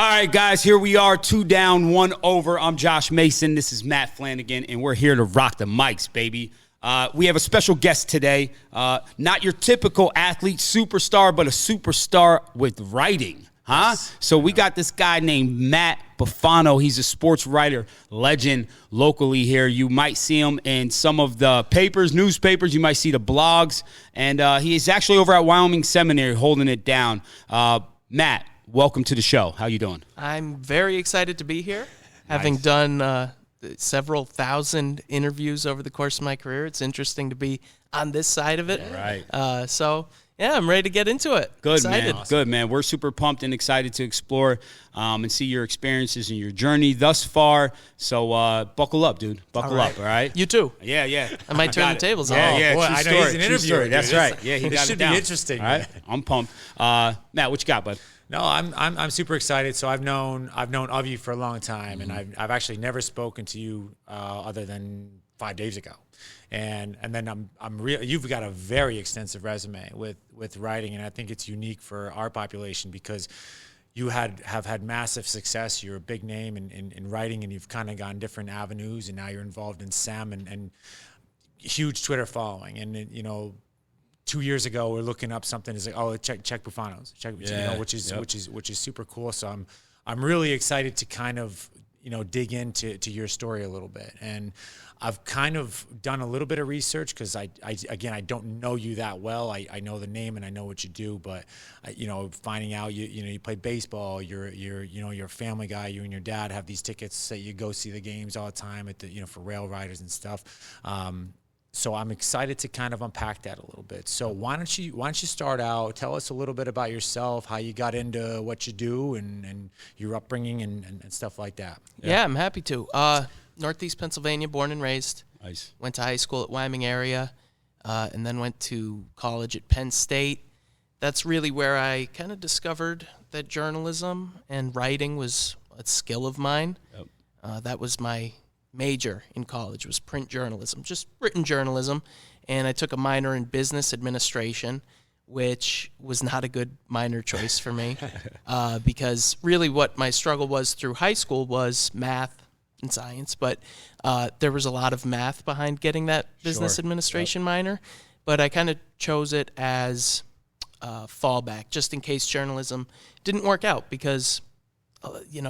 All right, guys, here we are, 2 down, 1 over. I'm Josh Mason. This is Matt Flanagan, and we're here to rock the mics, baby. We have a special guest today. Not your typical athlete superstar, but a superstar with writing, huh? Yes. So we got this guy named Matt Bufano. He's a sports writer legend locally here. You might see him in some of the papers, newspapers. You might see the blogs. And he is actually over at Wyoming Seminary holding it down. Matt, welcome to the show. How you doing? I'm very excited to be here. Having done several thousand interviews over the course of my career, it's interesting to be on this side of it. Right. Yeah, I'm ready to get into it. Good, excited. man. Awesome. Good, man. We're super pumped and excited to explore and see your experiences and your journey thus far. So buckle up, dude. Buckle up, all right? You too. Yeah. I might turn the tables on. Yeah, boy, I know he's an interviewer. That's right. Yeah, he got it should down. be interesting. All right? I'm pumped. Matt, what you got, bud? No, I'm super excited. So I've known of you for a long time, and I've actually never spoken to you other than 5 days ago. And then you've got a very extensive resume with writing, and I think it's unique for our population because you have had massive success. You're a big name in writing, and you've kind of gone different avenues, and now you're involved in SEM and huge Twitter following. And 2 years ago, we're looking up something. It's like, check Bufano's, which is super cool. So I'm really excited to kind of dig into your story a little bit. And I've kind of done a little bit of research because I don't know you that well. I know the name and I know what you do, but finding out you play baseball, you're a family guy. You and your dad have these tickets that you go see the games all the time at the for rail riders and stuff. So I'm excited to kind of unpack that a little bit. So why don't you start out? Tell us a little bit about yourself, how you got into what you do, and your upbringing and stuff like that. Yeah, I'm happy to. Northeast Pennsylvania, born and raised. Nice. Went to high school at Wyoming area, and then went to college at Penn State. That's really where I kind of discovered that journalism and writing was a skill of mine. Yep. That was my major in college, was print journalism, just written journalism, and I took a minor in business administration, which was not a good minor choice for me because really what my struggle was through high school was math and science, but there was a lot of math behind getting that business administration minor, but I kind of chose it as fallback just in case journalism didn't work out because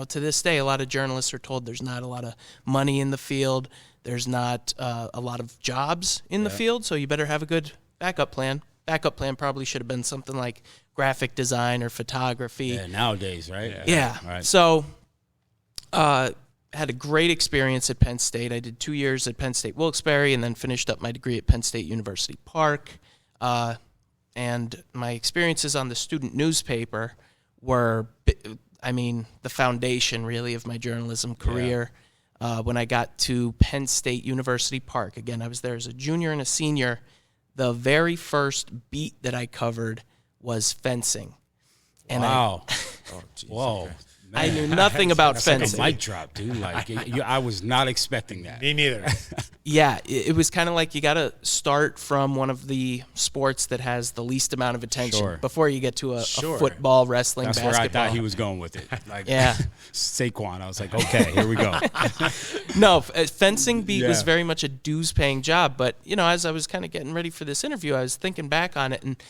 to this day, a lot of journalists are told there's not a lot of money in the field. There's not a lot of jobs in the field, so you better have a good backup plan. Backup plan probably should have been something like graphic design or photography. Yeah, nowadays, right? Yeah. Right. So had a great experience at Penn State. I did 2 years at Penn State Wilkes-Barre and then finished up my degree at Penn State University Park. And my experiences on the student newspaper were the foundation, really, of my journalism career. When I got to Penn State University Park, again, I was there as a junior and a senior. The very first beat that I covered was fencing. And wow. Whoa. Man. I knew nothing about fencing. Like a mic drop, dude. I was not expecting that. Me neither. Yeah, it was kind of like you got to start from one of the sports that has the least amount of attention before you get to a football, wrestling, basketball. That's where I thought he was going with it. Yeah. Saquon. I was like, okay, here we go. No, fencing beat was very much a dues-paying job. But, as I was kind of getting ready for this interview, I was thinking back on it, and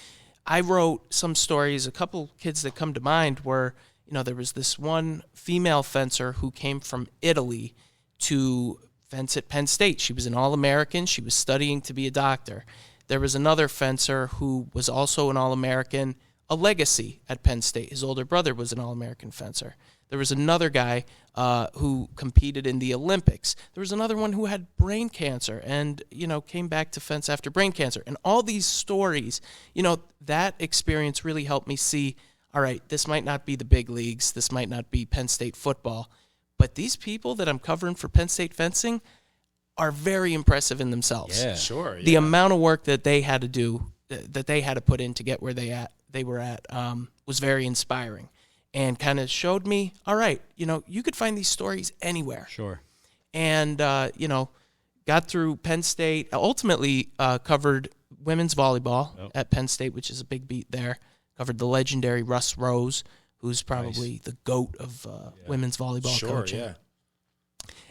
I wrote some stories. A couple kids that come to mind were, there was this one female fencer who came from Italy to fence at Penn State. She was an All-American. She was studying to be a doctor. There was another fencer who was also an All-American, a legacy at Penn State. His older brother was an All-American fencer. There was another guy who competed in the Olympics. There was another one who had brain cancer and, came back to fence after brain cancer. And all these stories, that experience really helped me see, all right, this might not be the big leagues. This might not be Penn State football. But these people that I'm covering for Penn State fencing are very impressive in themselves. Yeah, sure. The amount of work that they had to do, that they had to put in to get where they were at, was very inspiring, and kind of showed me, all right, you could find these stories anywhere. Sure. And got through Penn State. Ultimately, covered women's volleyball at Penn State, which is a big beat there. Covered the legendary Russ Rose, who's probably the GOAT of women's volleyball coaching. Yeah.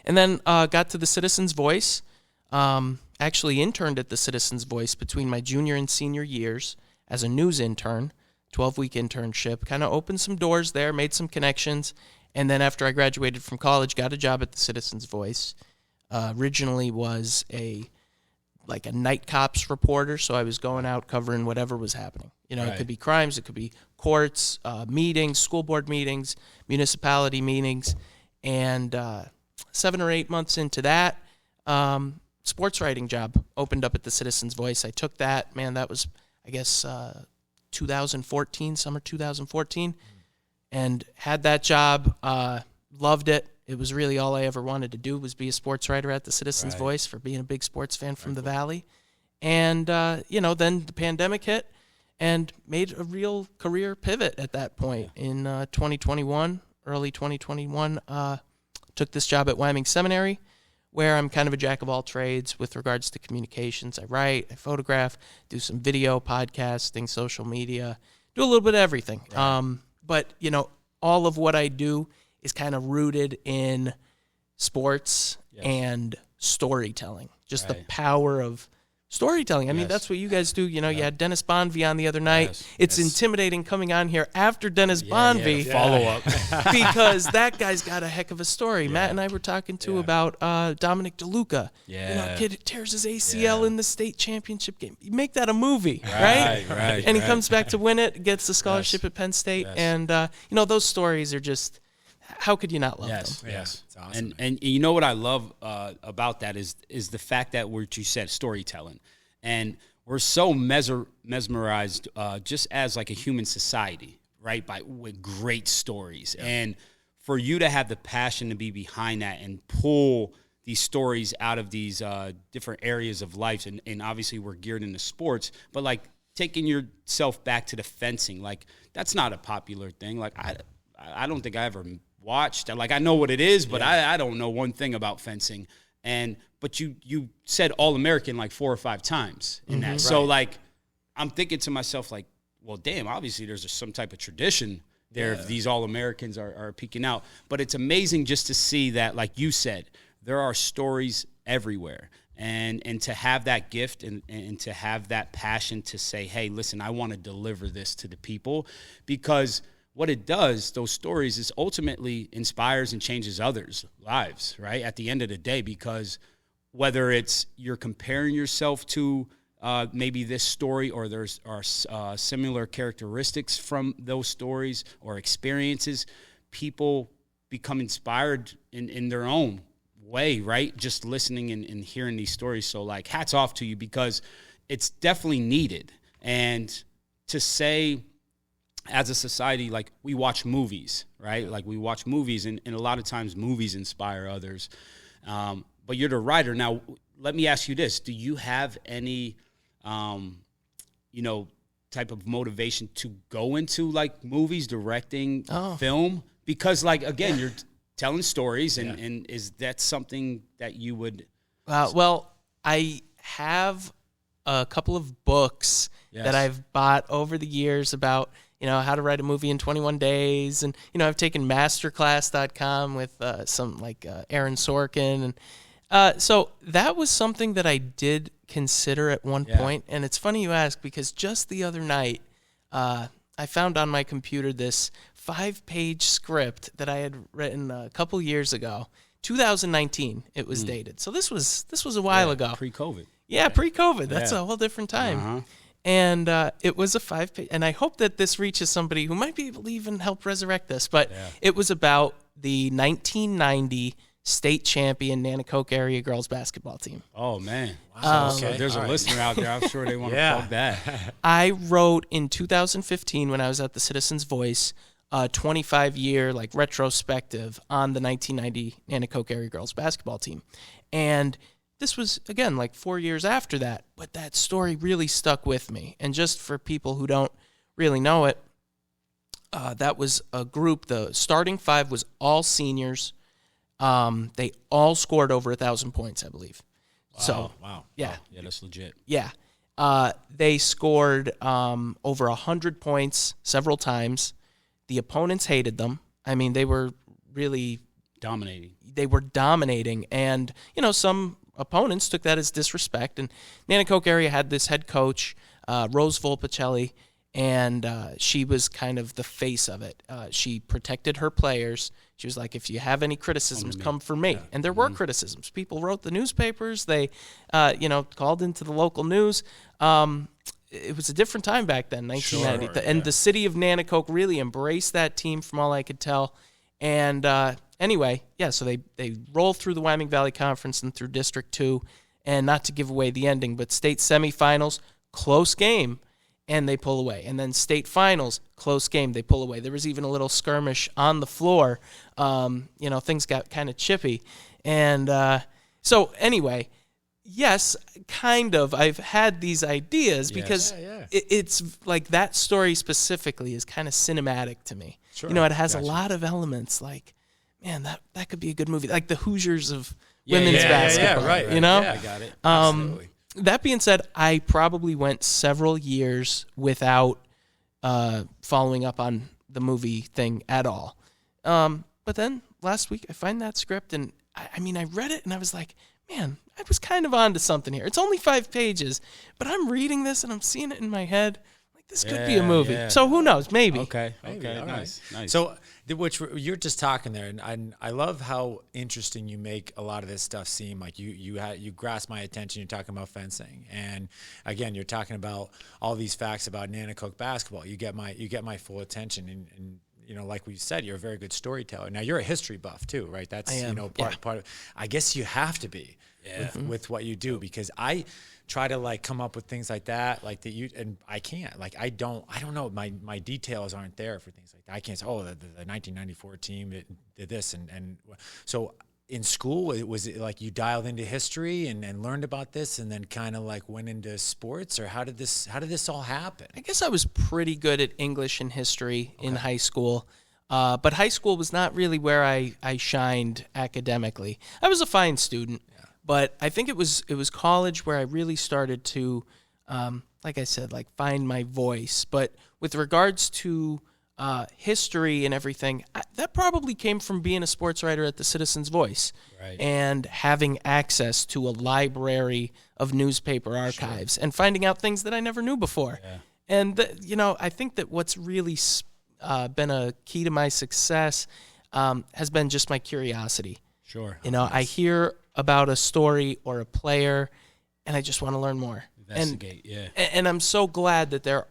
And then got to the Citizens Voice. Actually interned at the Citizens Voice between my junior and senior years as a news intern, 12-week internship. Kind of opened some doors there, made some connections. And then after I graduated from college, got a job at the Citizens Voice. Originally was a night cops reporter, so I was going out covering whatever was happening. It could be crimes, it could be courts, meetings, school board meetings, municipality meetings. And 7 or 8 months into that, sports writing job opened up at the Citizens Voice. I took that. Man, that was, I guess, 2014, summer 2014, and had that job. Loved it. It was really all I ever wanted to do was be a sports writer at the Citizens Voice for being a big sports fan from the Valley. And, then the pandemic hit and made a real career pivot at that point. In 2021, early 2021, took this job at Wyoming Seminary, where I'm kind of a jack of all trades with regards to communications. I write, I photograph, do some video, podcasting, social media, do a little bit of everything. But, all of what I do is kind of rooted in sports and storytelling, just the power of storytelling. I mean, that's what you guys do. You had Dennis Bonvie on the other night. It's intimidating coming on here after Dennis Bonvie. Follow up. Because that guy's got a heck of a story. Matt and I were talking, about Dominic DeLuca. Kid tears his ACL in the state championship game. You make that a movie, right? And he comes back to win it, gets the scholarship at Penn State. And, those stories are just, how could you not love them? Yes. It's awesome. And you know what I love about that is the fact that what you said, storytelling. And we're so mesmerized just as like a human society, right, with great stories. Yeah. And for you to have the passion to be behind that and pull these stories out of these different areas of life, and obviously we're geared into sports, but like taking yourself back to the fencing, like that's not a popular thing. Like I don't think I ever watched. Like I know what it is, but I don't know one thing about fencing. But you said All-American like 4 or 5 times in that. So like I'm thinking to myself like, well, damn, obviously there's some type of tradition there if these All-Americans are peeking out. But it's amazing just to see that, like you said, there are stories everywhere. And to have that gift and to have that passion to say, hey, listen, I want to deliver this to the people, because what it does, those stories, is ultimately inspires and changes others' lives, right? At the end of the day, because whether it's you're comparing yourself to maybe this story, or there's similar characteristics from those stories or experiences, people become inspired in their own way, right? Just listening and hearing these stories. So like hats off to you, because it's definitely needed. And to say, as a society, like we watch movies, right? Like we watch movies, and a lot of times movies inspire others. But you're the writer. Now, let me ask you this. Do you have any, type of motivation to go into like movies, directing, film? Because like, again, you're telling stories, and is that something that you would? Well, I have a couple of books that I've bought over the years about, how to write a movie in 21 days. And, I've taken masterclass.com with some like Aaron Sorkin. And so that was something that I did consider at one point. And it's funny you ask, because just the other night, I found on my computer this 5-page script that I had written a couple years ago. 2019, it was dated. So this was a while ago. Pre-COVID. Yeah, pre-COVID. That's a whole different time. Uh-huh. And it was a 5-page, and I hope that this reaches somebody who might be able to even help resurrect this, but it was about the 1990 state champion Nanticoke area girls basketball team. Oh, man. Wow. So there's a listener out there. I'm sure they want to plug that. I wrote in 2015, when I was at the Citizens Voice, a 25-year like retrospective on the 1990 Nanticoke area girls basketball team. And this was, again, like 4 years after that, but that story really stuck with me. And just for people who don't really know it, that was a group. The starting 5 was all seniors. They all scored over 1,000 points, I believe. Wow. Yeah. Yeah, that's legit. Yeah. They scored over 100 points several times. The opponents hated them. I mean, they were really Dominating. They were dominating, and some opponents took that as disrespect. And Nanticoke area had this head coach, Rose Volpicelli, and she was kind of the face of it. She protected her players. She was like, if you have any criticisms, come for me. Yeah. And there were criticisms. People wrote the newspapers. They, called into the local news. It was a different time back then, 1990. Sure, and the city of Nanticoke really embraced that team from all I could tell. And anyway, so they roll through the Wyoming Valley Conference and through District 2. And not to give away the ending, but state semifinals, close game, and they pull away. And then state finals, close game, they pull away. There was even a little skirmish on the floor. Things got kind of chippy. And so anyway, yes, kind of. I've had these ideas because it's like that story specifically is kind of cinematic to me. Sure. It has a lot of elements like, man, that could be a good movie. Like the Hoosiers of women's basketball. Yeah, right. I got it. Absolutely. That being said, I probably went several years without following up on the movie thing at all. But then last week I find that script, and I read it and I was like, man, I was kind of onto something here. It's only 5 pages, but I'm reading this and I'm seeing it in my head. Like this could be a movie. Yeah. So who knows? Maybe. Okay. Maybe. Okay. All Nice. So, which you're just talking there, and I love how interesting you make a lot of this stuff seem. Like you grasp my attention. You're talking about fencing, and again, you're talking about all these facts about Nanticoke basketball. You get my full attention, and like we said, you're a very good storyteller. Now you're a history buff too, right? That's part of. I guess you have to be with what you do, because I try to come up with things like that, and I can't. I don't know. My details aren't there for things like that. I can't say, the 1994 team did this, and so in school, was it like you dialed into history and learned about this, and then kind of went into sports, or how did this all happen? I guess I was pretty good at English and history in high school. But high school was not really where I shined academically. I was a fine student. But I think it was college where I really started to, like I said, find my voice. But with regards to history and everything, that probably came from being a sports writer at the Citizen's Voice, right, and having access to a library of newspaper archives and finding out things that I never knew before. Yeah. And I think that what's really been a key to my success has been just my curiosity. Sure. I hear about a story or a player, and I just want to learn more. Investigate, And I'm so glad that there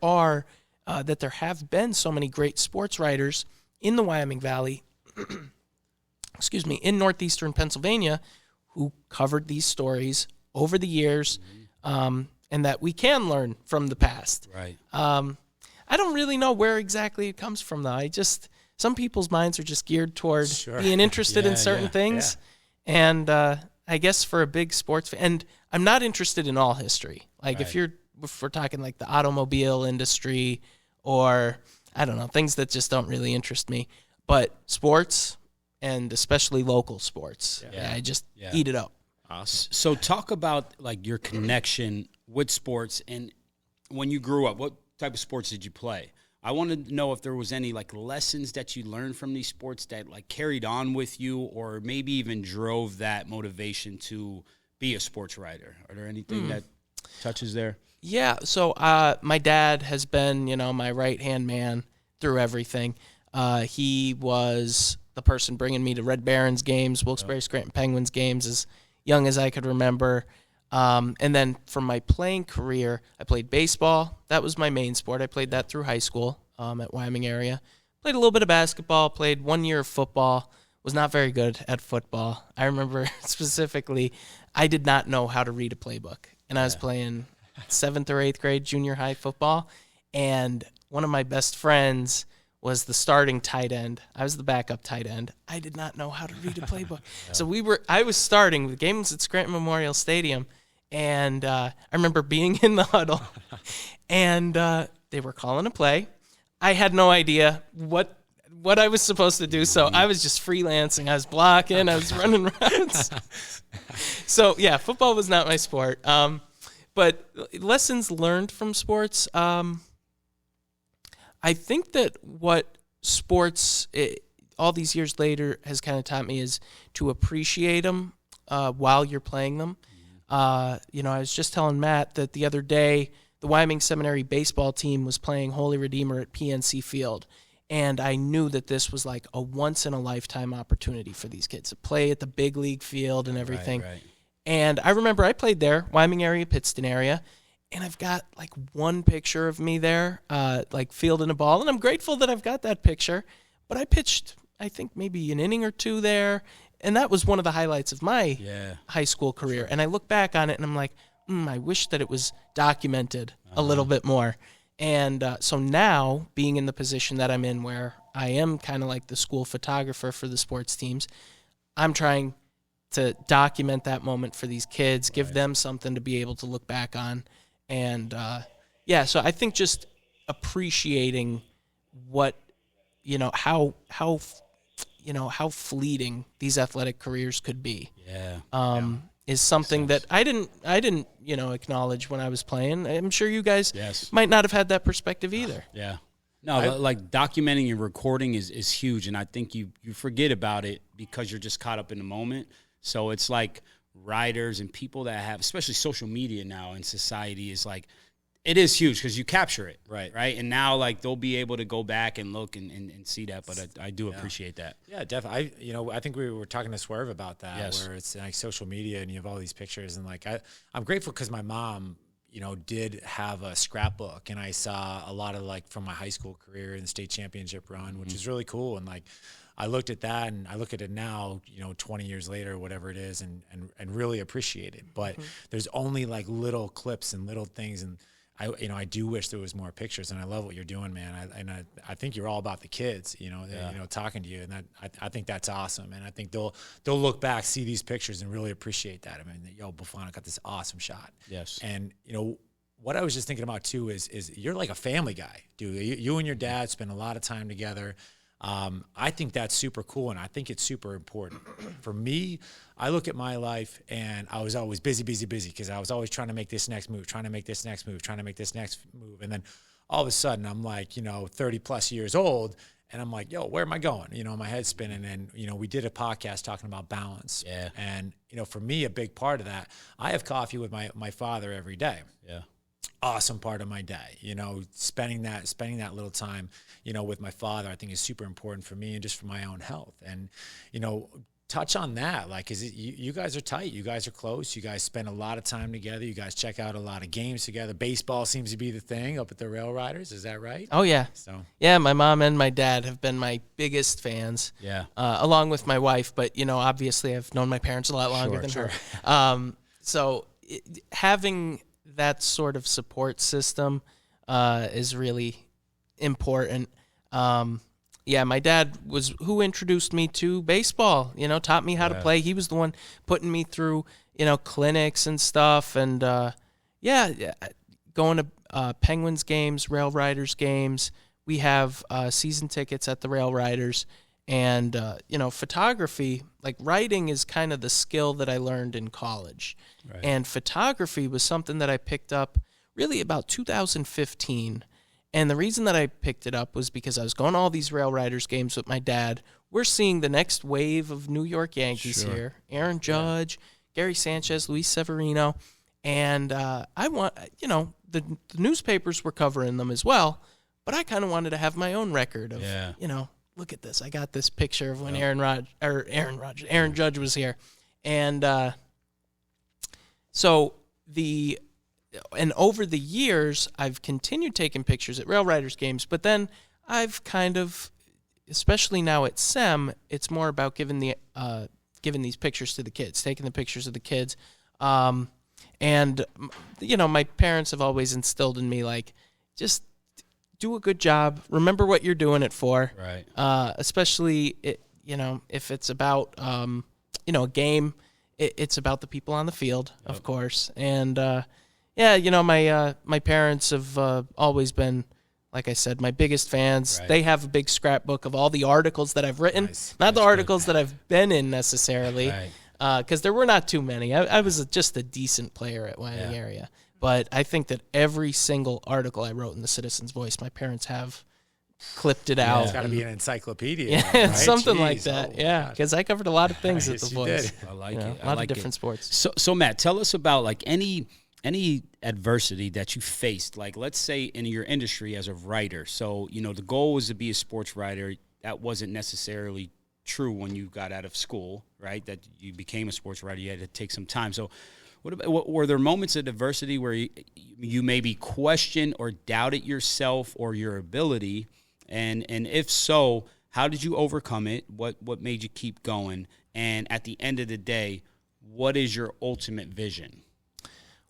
have been so many great sports writers in the Wyoming Valley, in northeastern Pennsylvania, who covered these stories over the years, and that we can learn from the past. Right. I don't really know where exactly it comes from, though. Some people's minds are just geared toward being interested in certain things. Yeah. And I guess for a big sports fan, and I'm not interested in all history. If we're talking the automobile industry, or I don't know, things that just don't really interest me. But sports, and especially local sports, I just eat it up. Awesome. So talk about your connection with sports, and when you grew up, what type of sports did you play? I wanted to know if there was any lessons that you learned from these sports that carried on with you, or maybe even drove that motivation to be a sports writer. Are there anything that touches there? Yeah. So my dad has been, my right-hand man through everything. He was the person bringing me to Red Barons games, Wilkes-Barre Scranton Penguins games as young as I could remember. And then for my playing career, I played baseball. That was my main sport. I played that through high school at Wyoming area. Played a little bit of basketball, played 1 year of football, was not very good at football. I remember specifically, I did not know how to read a playbook. And I was playing 7th or 8th grade junior high football. And one of my best friends was the starting tight end. I was the backup tight end. I did not know how to read a playbook. So I was starting. The game was at Scranton Memorial Stadium. And I remember being in the huddle, and they were calling a play. I had no idea what I was supposed to do, so I was just freelancing. I was blocking. I was running routes. So, football was not my sport. But lessons learned from sports, I think that what sports, all these years later, has kind of taught me is to appreciate them while you're playing them. I was just telling Matt that the other day, the Wyoming Seminary baseball team was playing Holy Redeemer at PNC Field, and I knew that this was like a once-in-a-lifetime opportunity for these kids to play at the big league field and everything. Right. And I remember I played there, Wyoming area, Pittston area, and I've got like one picture of me there, like fielding a ball, and I'm grateful that I've got that picture. But I pitched, I think, maybe an inning or two there, and that was one of the highlights of my high school career. And I look back on it, and I'm like, I wish that it was documented a little bit more. And so now, being in the position that I'm in where I am kind of like the school photographer for the sports teams, I'm trying to document that moment for these kids, give them something to be able to look back on. And, so I think just appreciating what, how fleeting these athletic careers could be. Is something that I didn't acknowledge when I was playing. I'm sure you guys might not have had that perspective either. No, like documenting and recording is huge, and I think you forget about it because you're just caught up in the moment. So it's like writers and people that have, especially social media now in society, is like, it is huge because you capture it, right? And now, like, they'll be able to go back and look and see that, but I do appreciate that. Yeah, definitely. I think we were talking to Swerve about that, where it's like social media and you have all these pictures, and like I'm grateful because my mom, did have a scrapbook, and I saw a lot of like from my high school career and the state championship run, which is really cool, and like I looked at that and I look at it now, 20 years later, whatever it is, and really appreciate it. But there's only like little clips and little things, and I do wish there was more pictures, and I love what you're doing, man. I think you're all about the kids, talking to you, and that I think that's awesome, and I think they'll look back, see these pictures, and really appreciate that. I mean, Bufano got this awesome shot. Yes. And what I was just thinking about too is you're like a family guy, dude. You and your dad spend a lot of time together. I think that's super cool, and I think it's super important. For me, I look at my life, and I was always busy because I was always trying to make this next move, and then all of a sudden I'm like, 30-plus years old, and I'm like, where am I going? My head's spinning, and, we did a podcast talking about balance. Yeah. And, for me, a big part of that, I have coffee with my father every day. Yeah. Awesome part of my day, spending that little time, with my father, I think is super important for me and just for my own health. And, touch on that. Like, you guys are tight, you guys are close, you guys spend a lot of time together, you guys check out a lot of games together. Baseball seems to be the thing up at the Rail Riders. Is that right? Oh yeah. Yeah, my mom and my dad have been my biggest fans. Yeah. Along with my wife, but obviously I've known my parents a lot longer than her. So having that sort of support system is really important. My dad was who introduced me to baseball, taught me how to play. He was the one putting me through, clinics and stuff. And, going to Penguins games, Rail Riders games. We have season tickets at the Rail Riders. And, photography, like writing is kind of the skill that I learned in college. Right. And photography was something that I picked up really about 2015. And the reason that I picked it up was because I was going to all these Rail Riders games with my dad. We're seeing the next wave of New York Yankees here. Aaron Judge, Gary Sanchez, Luis Severino. And I want, the newspapers were covering them as well. But I kind of wanted to have my own record of, look at this. I got this picture of when Aaron Judge was here. And and over the years, I've continued taking pictures at Rail Riders games, but then I've kind of, especially now at SEM, it's more about giving these pictures to the kids, taking the pictures of the kids. And my parents have always instilled in me, like, just do a good job. Remember what you're doing it for. Right. Especially, if it's about, a game, it's about the people on the field, of course. And, my parents have always been, like I said, my biggest fans. Right. They have a big scrapbook of all the articles that I've written, not the articles that I've been in necessarily, because there were not too many. I was just a decent player at Wyoming area. But I think that every single article I wrote in the Citizen's Voice, my parents have clipped it out. It's got to be an encyclopedia. Yeah, right? something like Jeez, that. oh, yeah, gosh. because I covered a lot of things at Yes, The you Voice. did. I like You know, it. a lot of different sports. So Matt, tell us about like any adversity that you faced. Like, let's say in your industry as a writer. So, you know, the goal was to be a sports writer. That wasn't necessarily true when you got out of school, right? That you became a sports writer. You had to take some time. So, were there moments of adversity where you maybe questioned or doubted yourself or your ability? And if so, how did you overcome it? What made you keep going? And at the end of the day, what is your ultimate vision?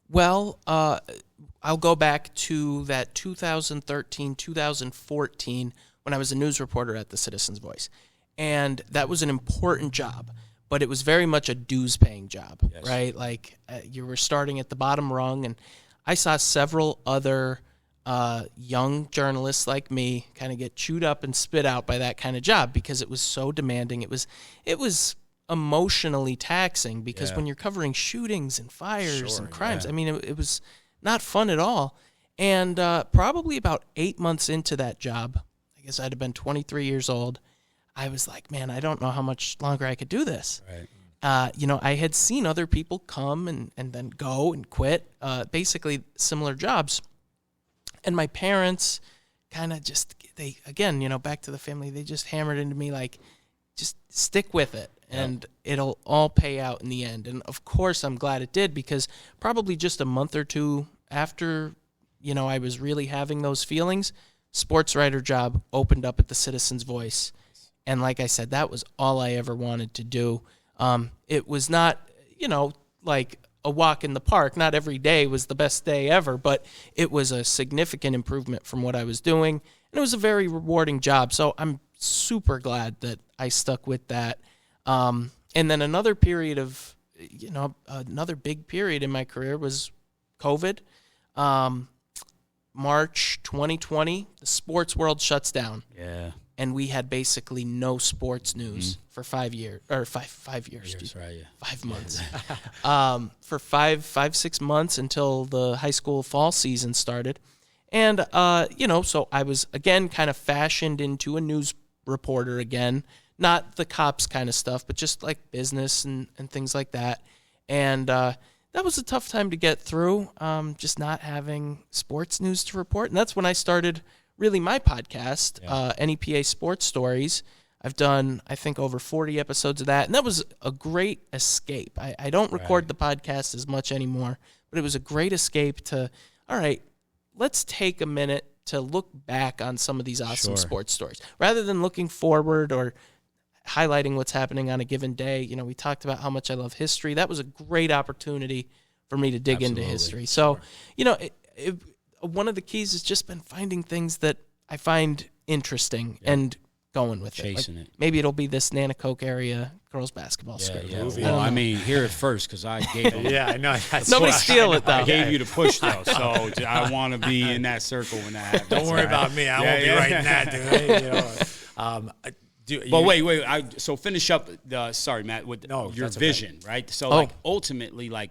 Well, I'll go back to that 2013, 2014 when I was a news reporter at the Citizens Voice. And that was an important job, but it was very much a dues-paying job, yes. Right? Like you were starting at the bottom rung, and I saw several other young journalists like me kind of get chewed up and spit out by that kind of job because it was so demanding. It was emotionally taxing because when you're covering shootings and fires and crimes, I mean, it was not fun at all. And probably about 8 months into that job, I guess I'd have been 23 years old, I was like, man, I don't know how much longer I could do this. Right. You know, I had seen other people come and then go and quit, basically similar jobs. And my parents kind of just, they, again, you know, back to the family, they just hammered into me like, just stick with it and it'll all pay out in the end. And of course, I'm glad it did because probably just a month or two after, you know, I was really having those feelings, sports writer job opened up at the Citizens Voice. And like I said, that was all I ever wanted to do. It was not, you know, like a walk in the park. Not every day was the best day ever, but it was a significant improvement from what I was doing. And it was a very rewarding job. So I'm super glad that I stuck with that. And then another period of, you know, another big period in my career was COVID. March 2020, the sports world shuts down. Yeah. And we had basically no sports news for 5 years, or five years, right, yeah. 5 months. For 6 months until the high school fall season started. And, you know, so I was, again, kind of fashioned into a news reporter again. Not the cops kind of stuff, but just like business and things like that. And that was a tough time to get through, just not having sports news to report. And that's when I started really my podcast, NEPA Sports Stories. I've done, I think, over 40 episodes of that, and that was a great escape. I don't record the podcast as much anymore, but it was a great escape to, all right, let's take a minute to look back on some of these awesome sports stories. Rather than looking forward or highlighting what's happening on a given day, you know, we talked about how much I love history. That was a great opportunity for me to dig into history. So, you know, one of the keys has just been finding things that I find interesting and going with Chasing it. it. Maybe it'll be this Nanticoke area girls basketball script. Yeah. Well, I mean, hear it first because I gave them. Yeah, I know. Nobody steal it, though. I gave you the push, though, so I want to be in that circle when that happens. Don't worry about me. I won't be writing that, dude. But wait. So finish up. Sorry, Matt. With your vision, right? So, like, ultimately, like,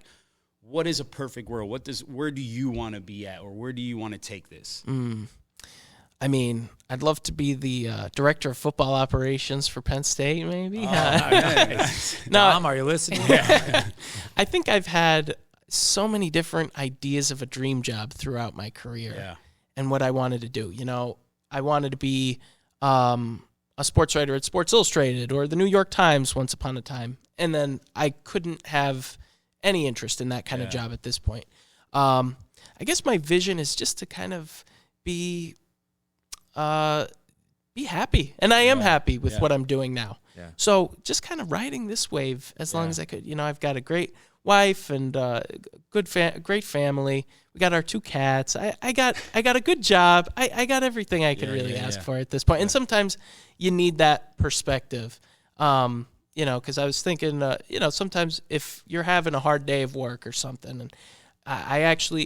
what is a perfect world? Where do you want to be at, or where do you want to take this? I mean, I'd love to be the director of football operations for Penn State, maybe. Nice. No, Mom, are you listening? I think I've had so many different ideas of a dream job throughout my career and what I wanted to do. You know, I wanted to be a sports writer at Sports Illustrated or the New York Times once upon a time, and then I couldn't have any interest in that kind of job at this point. I guess my vision is just to kind of be happy, and I am happy with what I'm doing now. Yeah. So just kind of riding this wave as long as I could. You know, I've got a great wife and great family. We got our 2 cats. I got a good job. I got everything I could really ask for at this point. And sometimes you need that perspective. You know, because I was thinking, you know, sometimes if you're having a hard day of work or something, and I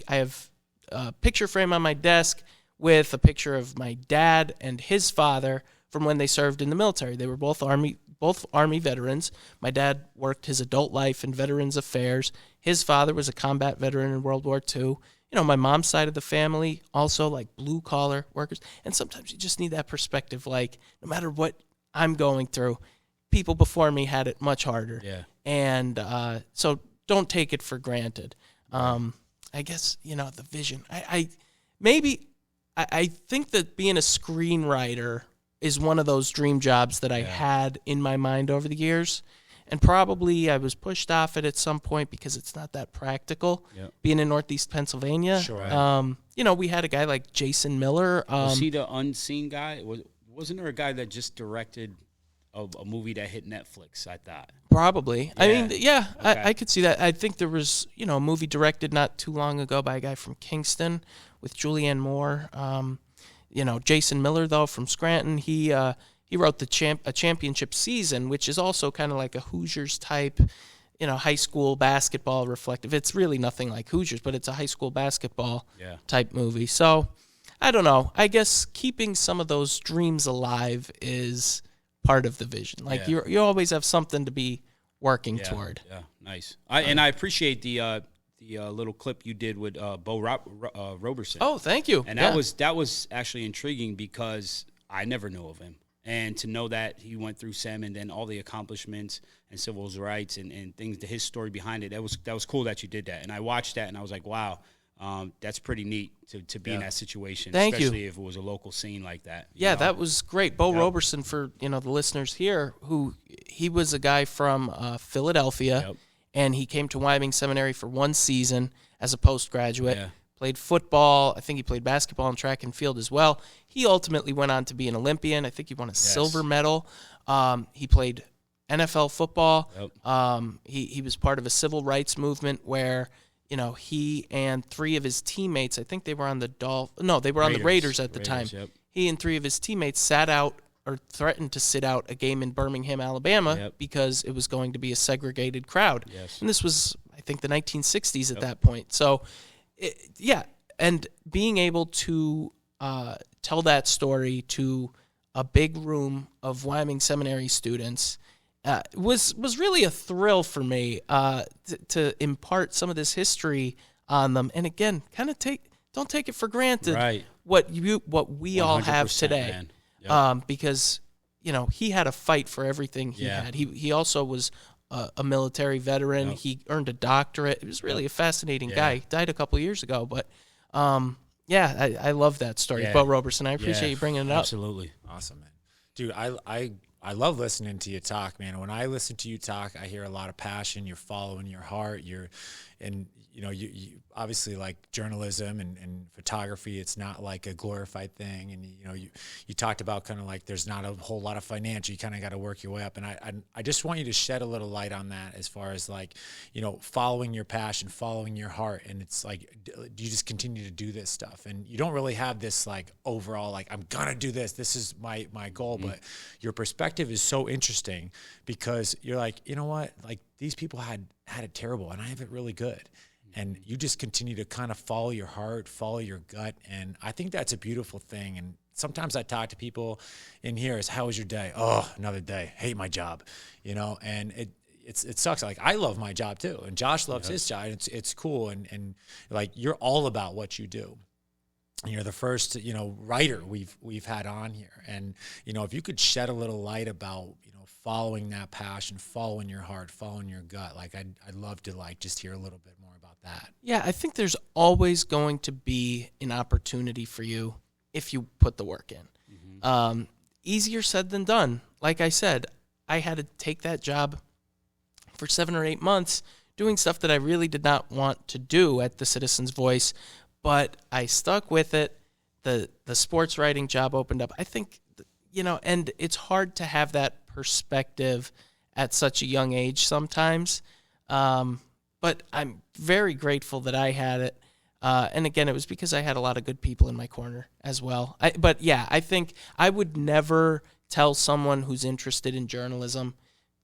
have a picture frame on my desk with a picture of my dad and his father from when they served in the military. They were both Army veterans. My dad worked his adult life in Veterans Affairs. His father was a combat veteran in World War II. my mom's side of the family, also like blue collar workers. And sometimes you just need that perspective. Like, no matter what I'm going through, people before me had it much harder. Yeah. And so don't take it for granted. I guess, the vision. I think that being a screenwriter is one of those dream jobs that I had in my mind over the years. And probably I was pushed off it at some point because it's not that practical. Yep. Being in Northeast Pennsylvania, Sure. we had a guy like Jason Miller. Was he the unseen guy? Wasn't there a guy that just directed a movie that hit Netflix, I thought? Probably. Yeah. I mean, Okay. I could see that. I think there was, a movie directed not too long ago by a guy from Kingston with Julianne Moore. Jason Miller, though, from Scranton, he wrote a championship season, which is also kind of like a Hoosiers type, high school basketball reflective. It's really nothing like Hoosiers, but it's a high school basketball type movie. So I don't know. I guess keeping some of those dreams alive is part of the vision. Like you always have something to be working toward. Yeah, nice. I appreciate the little clip you did with Roberson. Oh, thank you. And that was actually intriguing because I never knew of him. And to know that he went through SEM and then all the accomplishments and civil rights and things, his story behind it, that was cool that you did that. And I watched that and I was like, wow, that's pretty neat to be in that situation. Thank you. Especially if it was a local scene like that. Yeah, that was great. Bo Roberson, for the listeners here, he was a guy from Philadelphia, and he came to Wyoming Seminary for one season as a postgraduate. Yeah. Played football. I think he played basketball and track and field as well. He ultimately went on to be an Olympian. I think he won a silver medal. He played NFL football. Yep. He was part of a civil rights movement where he and three of his teammates, I think they were on the the Raiders at the time. Yep. He and three of his teammates sat out or threatened to sit out a game in Birmingham, Alabama, because it was going to be a segregated crowd. Yes. And this was, I think, the 1960s at that point. So, and being able to tell that story to a big room of Wyoming Seminary students was really a thrill for me to impart some of this history on them. And again, don't take it for granted what we all have today, because he had a fight for everything he had. He also was a military veteran. He earned a doctorate. He was really a fascinating guy. He died a couple of years ago, but I love that story. Bo Roberson, I appreciate you bringing it up. Absolutely. Awesome, man. Dude, I love listening to you talk, man. When I listen to you talk, I hear a lot of passion. You're following your heart. You obviously like journalism and photography. It's not like a glorified thing. And you talked about kind of like there's not a whole lot of financial. You kind of got to work your way up. And I just want you to shed a little light on that as far as like following your passion, following your heart. And it's like, do you just continue to do this stuff? And you don't really have this like overall like I'm gonna do this. This is my goal. Mm-hmm. But your perspective is so interesting because you're like, you know what, like these people had it terrible, and I have it really good. And you just continue to kind of follow your heart, follow your gut. And I think that's a beautiful thing. And sometimes I talk to people in here is, how was your day? Oh, another day. Hate my job. And it sucks. Like I love my job too. And Josh loves his job. And it's cool. And like, you're all about what you do. And you're the first, writer we've had on here. And, if you could shed a little light about, following that passion, following your heart, following your gut, like I'd love to like just hear a little bit more about that. Yeah, I think there's always going to be an opportunity for you if you put the work in. Mm-hmm. Easier said than done. Like I said, I had to take that job for 7 or 8 months doing stuff that I really did not want to do at the Citizen's Voice, but I stuck with it. The sports writing job opened up. I think, and it's hard to have that perspective at such a young age sometimes. But I'm very grateful that I had it. And again, it was because I had a lot of good people in my corner as well. I think I would never tell someone who's interested in journalism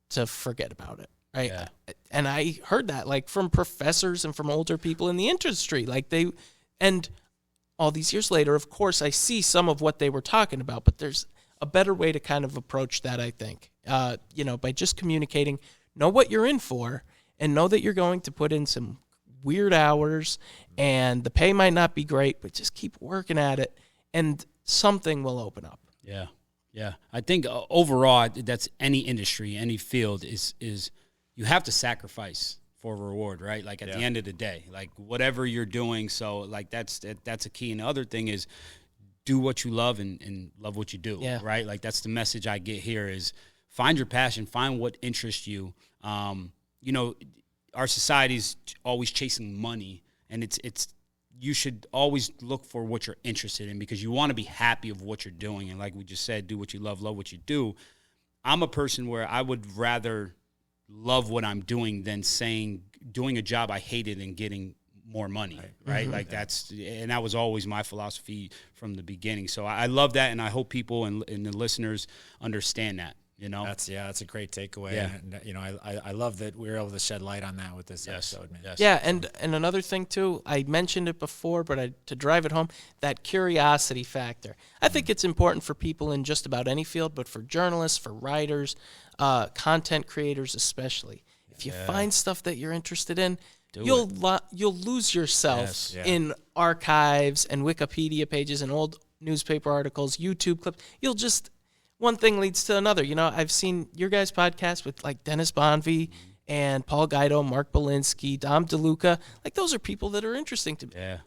to forget about it. Right. Yeah. And I heard that like from professors and from older people in the industry, and all these years later, of course, I see some of what they were talking about, but there's a better way to kind of approach that, I think, by just communicating, know what you're in for, and know that you're going to put in some weird hours, and the pay might not be great, but just keep working at it, and something will open up. Yeah. Yeah. I think overall, that's any industry, any field is you have to sacrifice for a reward, right? Like at the end of the day, like whatever you're doing. So like that's a key. And the other thing is do what you love and love what you do, right? Like that's the message I get here is find your passion, find what interests you. You know, our society's always chasing money, and it's you should always look for what you're interested in because you want to be happy of what you're doing. And like we just said, do what you love what you do. I'm a person where I would rather love what I'm doing than doing a job I hated and getting more money, right? Like that was always my philosophy from the beginning. So I love that, and I hope people and the listeners understand that. You know, that's a great takeaway. Yeah. And, you know, I love that we were able to shed light on that with this episode, man. Yes. Yeah, and another thing too, I mentioned it before, but to drive it home, that curiosity factor. I think it's important for people in just about any field, but for journalists, for writers, content creators especially. If you find stuff that you're interested in, you'll lose yourself in archives and Wikipedia pages and old newspaper articles, YouTube clips. One thing leads to another. You know, I've seen your guys' podcast with like Dennis Bonvie and Paul Guido, Mark Belinsky, Dom DeLuca. Like those are people that are interesting to me. Yeah.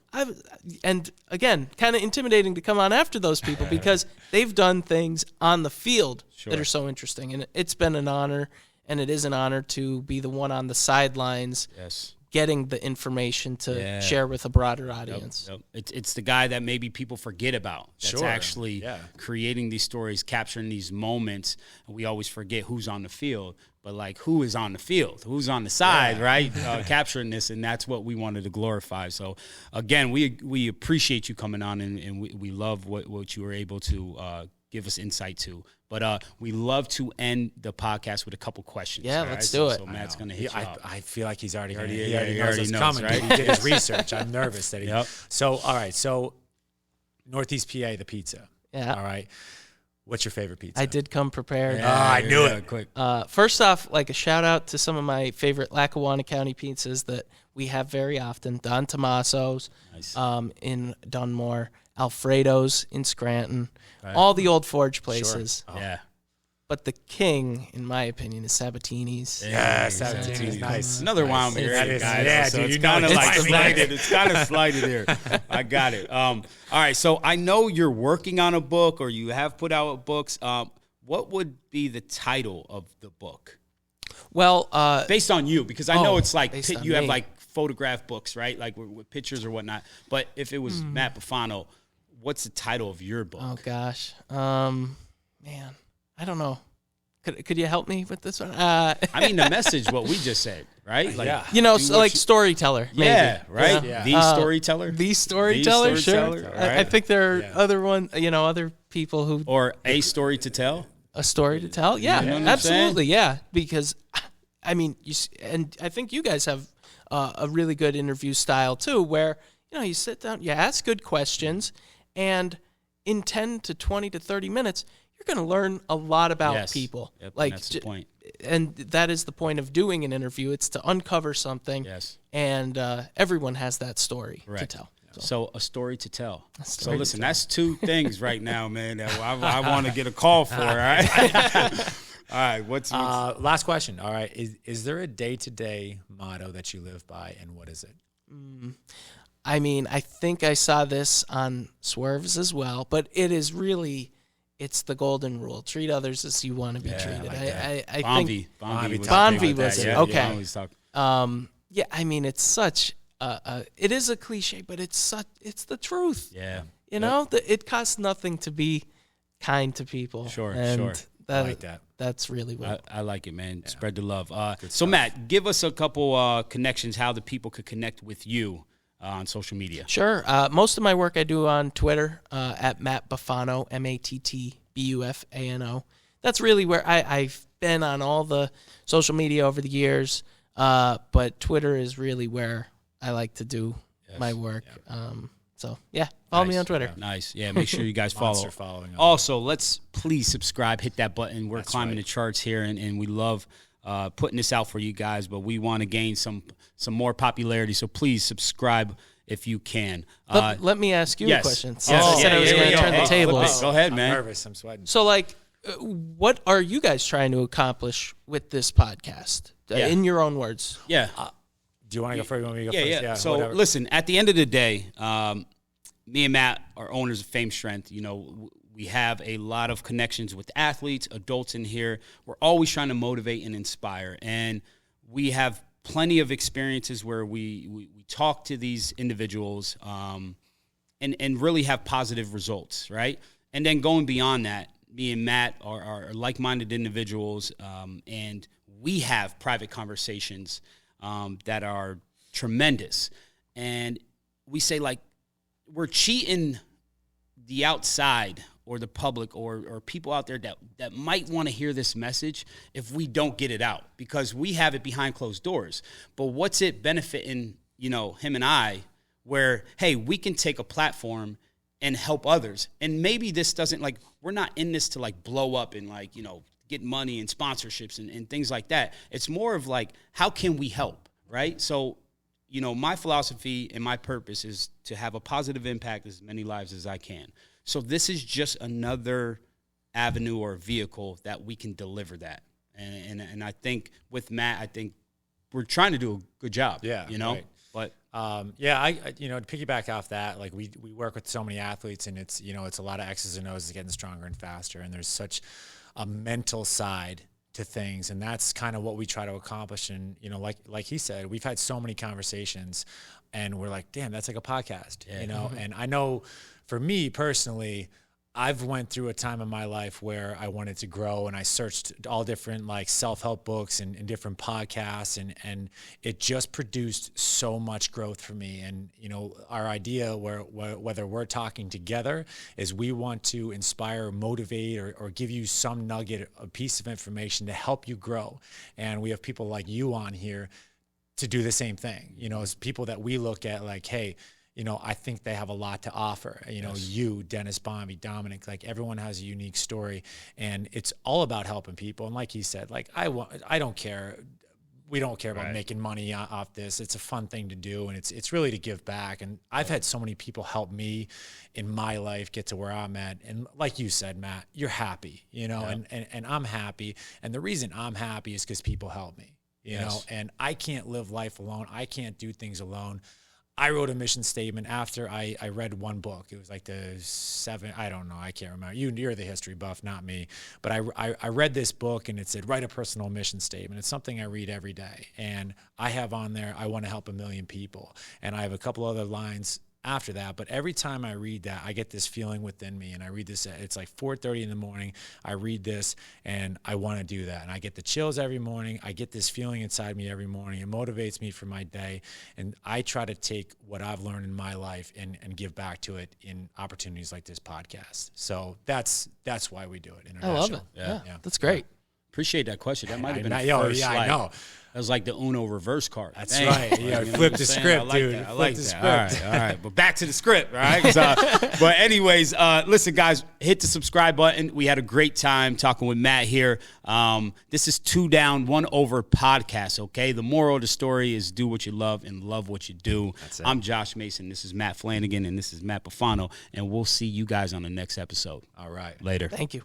And again, kind of intimidating to come on after those people because they've done things on the field that are so interesting. And it's been an honor, and it is an honor to be the one on the sidelines. Getting the information to share with a broader audience. It's the guy that maybe people forget about. That's actually creating these stories, capturing these moments. And we always forget who's on the field, but like who is on the field, who's on the side, right? Capturing this, and that's what we wanted to glorify. So again, we appreciate you coming on, and we love what you were able to give us insight to. But we love to end the podcast with a couple questions. Yeah, let's do it. So Matt's going to hit you up. I feel like he already knows it's knows, coming. Right? He did his research. I'm nervous that he. So, all right. So, Northeast PA, the pizza. Yeah. All right. What's your favorite pizza? I did come prepared. I knew it. Quick. First off, like a shout out to some of my favorite Lackawanna County pizzas that we have very often. Don Tomaso's in Dunmore, Alfredo's in Scranton, all the old Forge places. Yeah. But the king, in my opinion, is Sabatini's. Yeah, Sabatini's nice. Another one here, That is, guys. yeah, So dude, it's you know kind of it's like slighted. It's kind of slighted here. I got it. All right, so I know you're working on a book, or you have put out books. What would be the title of the book? Well, based on you, because I know it's like you have me. like photograph books, right? Like with pictures or whatnot. But if it was Matt Bufano, what's the title of your book? Oh gosh, man, I don't know. Could you help me with this one? I mean, the message, what we just said, right? Like, you know, so like storyteller. Maybe. Yeah, right. You know? The storyteller. The storyteller. Sure. Right. I think there are other people who or a story to tell. A story to tell. Yeah, You know what absolutely. Yeah, because I mean, and I think you guys have a really good interview style too, where you sit down, you ask good questions, and in 10 to 20 to 30 minutes, you're going to learn a lot about people. Yep, like that's the point. And that is the point of doing an interview. It's to uncover something. Yes. And everyone has that story to tell. So a story to tell. So listen, that's two things right now, man, that I want to get a call for, all right? All right, what's last question. All right, is there a day-to-day motto that you live by, and what is it? I mean, I think I saw this on Swerves as well, but it is really, it's the golden rule. Treat others as you want to be treated. I think Bonvie was it. Okay. Yeah, I mean, it's such it is a cliche, but it's the truth. Yeah. You know, it costs nothing to be kind to people. Sure. I like that. That's really what I like it, man. Spread the love. So Matt, give us a couple connections how the people could connect with you on social media. Sure. Most of my work I do on Twitter at Matt Bufano, MattBufano. That's really where I've been on all the social media over the years, but Twitter is really where I like to do my work. So, follow me on Twitter. Nice. Yeah, make sure you guys follow. Following also, let's please subscribe, hit that button. We're climbing the charts here, and we love putting this out for you guys, but we want to gain some more popularity. So please subscribe if you can. Let me ask you a question. Since Yes. I said I was going to turn the tables. Go ahead, man. I'm nervous. I'm sweating. So, like, what are you guys trying to accomplish with this podcast? In your own words. Yeah. Do you want to go first? You want me to go first? Yeah. So whatever. listen, at the end of the day, me and Matt are owners of Fame Strength. We have a lot of connections with athletes, adults in here. We're always trying to motivate and inspire. And we have plenty of experiences where we talk to these individuals and really have positive results, right? And then going beyond that, me and Matt are like-minded individuals, and we have private conversations that are tremendous. And we say, like, we're cheating the outside or the public or people out there that might want to hear this message if we don't get it out, because we have it behind closed doors. But what's it benefiting, him and I, where, hey, we can take a platform and help others. And maybe this doesn't, like, we're not in this to, like, blow up and, like, get money and sponsorships and things like that. It's more of, like, how can we help, right? So, my philosophy and my purpose is to have a positive impact as many lives as I can. So this is just another avenue or vehicle that we can deliver that. And I think with Matt, I think we're trying to do a good job. Yeah. Right. But I to piggyback off that, like we work with so many athletes, and it's a lot of X's and O's getting stronger and faster, and there's such a mental side to things, and that's kind of what we try to accomplish. And like he said, we've had so many conversations, and we're like, damn, that's like a podcast. And I know for me personally, I've went through a time in my life where I wanted to grow, and I searched all different, like, self-help books and different podcasts, and it just produced so much growth for me. And our idea, whether we're talking together, is we want to inspire, motivate, or give you some nugget, a piece of information to help you grow. And we have people like you on here to do the same thing. As people that we look at, like, hey, I think they have a lot to offer. Yes. You, Dennis Bombi, Dominic, like, everyone has a unique story, and it's all about helping people. And like he said, like, I don't care. We don't care about making money off this. It's a fun thing to do, and it's really to give back. And I've had so many people help me in my life get to where I'm at. And like you said, Matt, you're happy, and I'm happy. And the reason I'm happy is because people help me, and I can't live life alone. I can't do things alone. I wrote a mission statement after I read one book. It was like the 7, I don't know, I can't remember. You're the history buff, not me. But I read this book, and it said, write a personal mission statement. It's something I read every day. And I have on there, I want to help 1 million people. And I have a couple other lines after that, but every time I read that, I get this feeling within me, and I read this, it's like 4:30 in the morning, I read this, and I want to do that, and I get the chills every morning. I get this feeling inside me every morning. It motivates me for my day, and I try to take what I've learned in my life and give back to it in opportunities like this podcast. So that's why we do it. I love it. Yeah. That's great. appreciate that question. That might have been the first, I know. That was like the Uno reverse card. That's right. Yeah, flip the script, dude. I like that. All right. But back to the script, right? But anyways, listen, guys, hit the subscribe button. We had a great time talking with Matt here. This is 2 Down, 1 Over podcast, okay? The moral of the story is do what you love and love what you do. That's it. I'm Josh Mason. This is Matt Flanagan, and this is Matt Bufano, and we'll see you guys on the next episode. All right. Later. Thank you.